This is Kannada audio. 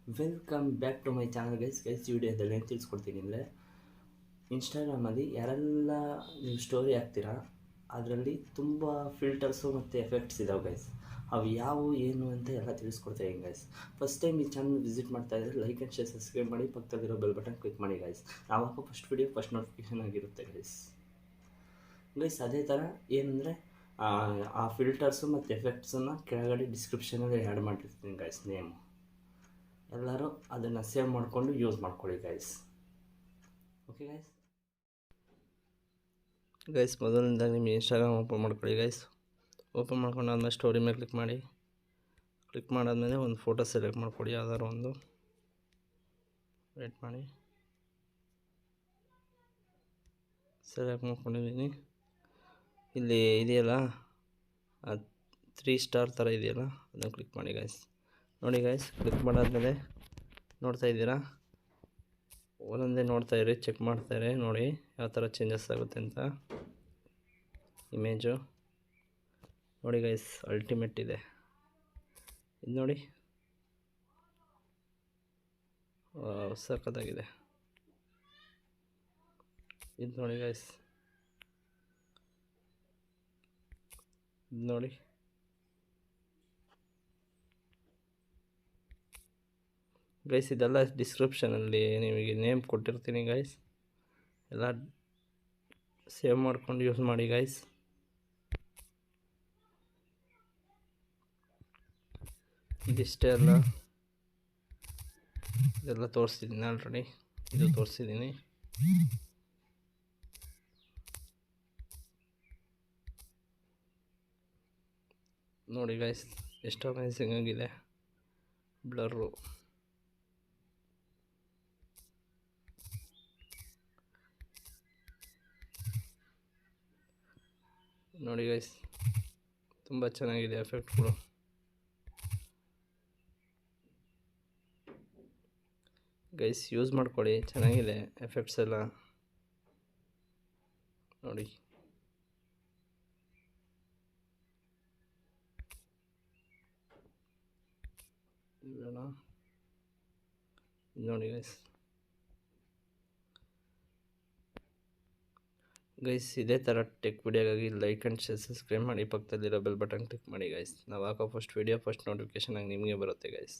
Welcome back to my channel guys. ಈ ವಿಡಿಯೋದಲ್ಲಿ ಏನು ತಿಳಿಸ್ಕೊಡ್ತೀನಿ ಅಂದರೆ, ಇನ್ಸ್ಟಾಗ್ರಾಮಲ್ಲಿ ಯಾರೆಲ್ಲ ನೀವು ಸ್ಟೋರಿ ಹಾಕ್ತೀರಾ ಅದರಲ್ಲಿ ತುಂಬ ಫಿಲ್ಟರ್ಸು ಮತ್ತು ಎಫೆಕ್ಟ್ಸ್ ಇದ್ದಾವೆ ಗೈಸ್. ಅವು ಯಾವುವು ಏನು ಅಂತ ಎಲ್ಲ ತಿಳಿಸ್ಕೊಡ್ತೀನಿ ಗೈಸ್. ಫಸ್ಟ್ ಟೈಮ್ ಈ ಚಾನಲ್ ವಿಸಿಟ್ ಮಾಡ್ತಾ ಇದ್ದರೆ ಲೈಕ್ ಆ್ಯಂಡ್ ಶೇರ್ ಸಬ್ಸ್ಕ್ರೈಬ್ ಮಾಡಿ, ಪಕ್ಕದಲ್ಲಿರೋ ಬೆಲ್ ಬಟನ್ ಕ್ಲಿಕ್ ಮಾಡಿ ಗೈಸ್. ನಾವು ಹಾಕೋ ಫಸ್ಟ್ ವಿಡಿಯೋ ಫಸ್ಟ್ ನೋಟಿಫಿಕೇಷನ್ ಆಗಿರುತ್ತೆ ಗೈಸ್. ಅದೇ ಥರ ಏನಂದರೆ ಆ ಫಿಲ್ಟರ್ಸು ಮತ್ತು ಎಫೆಕ್ಟ್ಸನ್ನು ಕೆಳಗಡೆ ಡಿಸ್ಕ್ರಿಪ್ಷನಲ್ಲಿ ಆ್ಯಡ್ ಮಾಡಿರ್ತೀನಿ ಗೈಸ್. ನೇಮು ಎಲ್ಲರೂ ಅದನ್ನು ಸೇವ್ ಮಾಡಿಕೊಂಡು ಯೂಸ್ ಮಾಡ್ಕೊಳ್ಳಿ ಗೈಸ್. ಓಕೆ ಗೈಸ್, ಮೊದಲಿಂದ ನಿಮ್ಮ ಇನ್ಸ್ಟಾಗ್ರಾಮ್ ಓಪನ್ ಮಾಡ್ಕೊಳ್ಳಿ ಗೈಸ್. ಓಪನ್ ಮಾಡ್ಕೊಂಡಾದ್ಮೇಲೆ ಸ್ಟೋರಿ ಮೇಲೆ ಕ್ಲಿಕ್ ಮಾಡಿ. ಕ್ಲಿಕ್ ಮಾಡಾದ್ಮೇಲೆ ಒಂದು ಫೋಟೋ ಸೆಲೆಕ್ಟ್ ಮಾಡ್ಕೊಳ್ಳಿ, ಯಾವ್ದಾದ್ರು ಒಂದು. ವೇಟ್ ಮಾಡಿ, ಸೆಲೆಕ್ಟ್ ಮಾಡ್ಕೊಂಡಿದ್ದೀನಿ. ಇಲ್ಲಿ ಇದೆಯಲ್ಲ 3 ಸ್ಟಾರ್ ಥರ ಇದೆಯಲ್ಲ, ಅದನ್ನು ಕ್ಲಿಕ್ ಮಾಡಿ ಗೈಸ್. ನೋಡಿ ಗೈಸ್, ಕ್ಲಿಕ್ ಮಾಡಾದ್ಮೇಲೆ ನೋಡ್ತಾ ಇದ್ದೀರಾ, ಒಂದೊಂದೇ ನೋಡ್ತಾ ಇರಿ, ಚೆಕ್ ಮಾಡ್ತಾಯಿರಿ. ನೋಡಿ ಯಾವ ಥರ ಚೇಂಜಸ್ ಆಗುತ್ತೆ ಅಂತ. ಇಮೇಜು ನೋಡಿ ಗೈಸ್, ಅಲ್ಟಿಮೇಟ್ ಇದೆ ಇದು. ನೋಡಿ ಸಖತ್ತಾಗಿದೆ ಇದು. ನೋಡಿ ಗೈಸ್, ಇದು ನೋಡಿ. ಗೈಸ್, ಇದೆಲ್ಲ ಡಿಸ್ಕ್ರಿಪ್ಷನಲ್ಲಿ ನಿಮಗೆ ನೇಮ್ ಕೊಟ್ಟಿರ್ತೀನಿ ಗೈಸ್. ಎಲ್ಲ ಸೇವ್ ಮಾಡ್ಕೊಂಡು ಯೂಸ್ ಮಾಡಿ ಗೈಸ್. ಇದಿಷ್ಟೇ ಅಲ್ಲ, ಇದೆಲ್ಲ ತೋರಿಸ್ತಿದ್ದೀನಿ ಆಲ್ರೆಡಿ. ಇದು ತೋರಿಸಿದ್ದೀನಿ. ನೋಡಿ ಗೈಸ್, ಎಷ್ಟು ಅಮೇಝಿಂಗ್ ಆಗಿದೆ ಬ್ಲರ್ರು. ನೋಡಿ ಗೈಸ್, ತುಂಬ ಚೆನ್ನಾಗಿದೆ ಎಫೆಕ್ಟ್ಗಳು. ಗೈಸ್, ಯೂಸ್ ಮಾಡ್ಕೊಳ್ಳಿ, ಚೆನ್ನಾಗಿದೆ ಎಫೆಕ್ಟ್ಸ್ ಎಲ್ಲ. ನೋಡಿ ನೋಡಿ ಗೈಸ್, ಇದೇ ಥರ ಟೆಕ್ ವಿಡಿಯೋಗಾಗಿ ಲೈಕ್ ಆ್ಯಂಡ್ ಶೇರ್ ಸಬ್ಸ್ಕ್ರೈಬ್ ಮಾಡಿ, ಪಕ್ಕದಲ್ಲಿರೋ ಬೆಲ್ ಬಟನ್ ಕ್ಲಿಕ್ ಮಾಡಿ ಗೈಸ್. ನಾವು ಹಾಕೋ ಫಸ್ಟ್ ವಿಡಿಯೋ ಫಸ್ಟ್ ನೋಟಿಫಿಕೇಷನ್ ಆಗಿ ನಿಮಗೆ ಬರುತ್ತೆ ಗೈಸ್.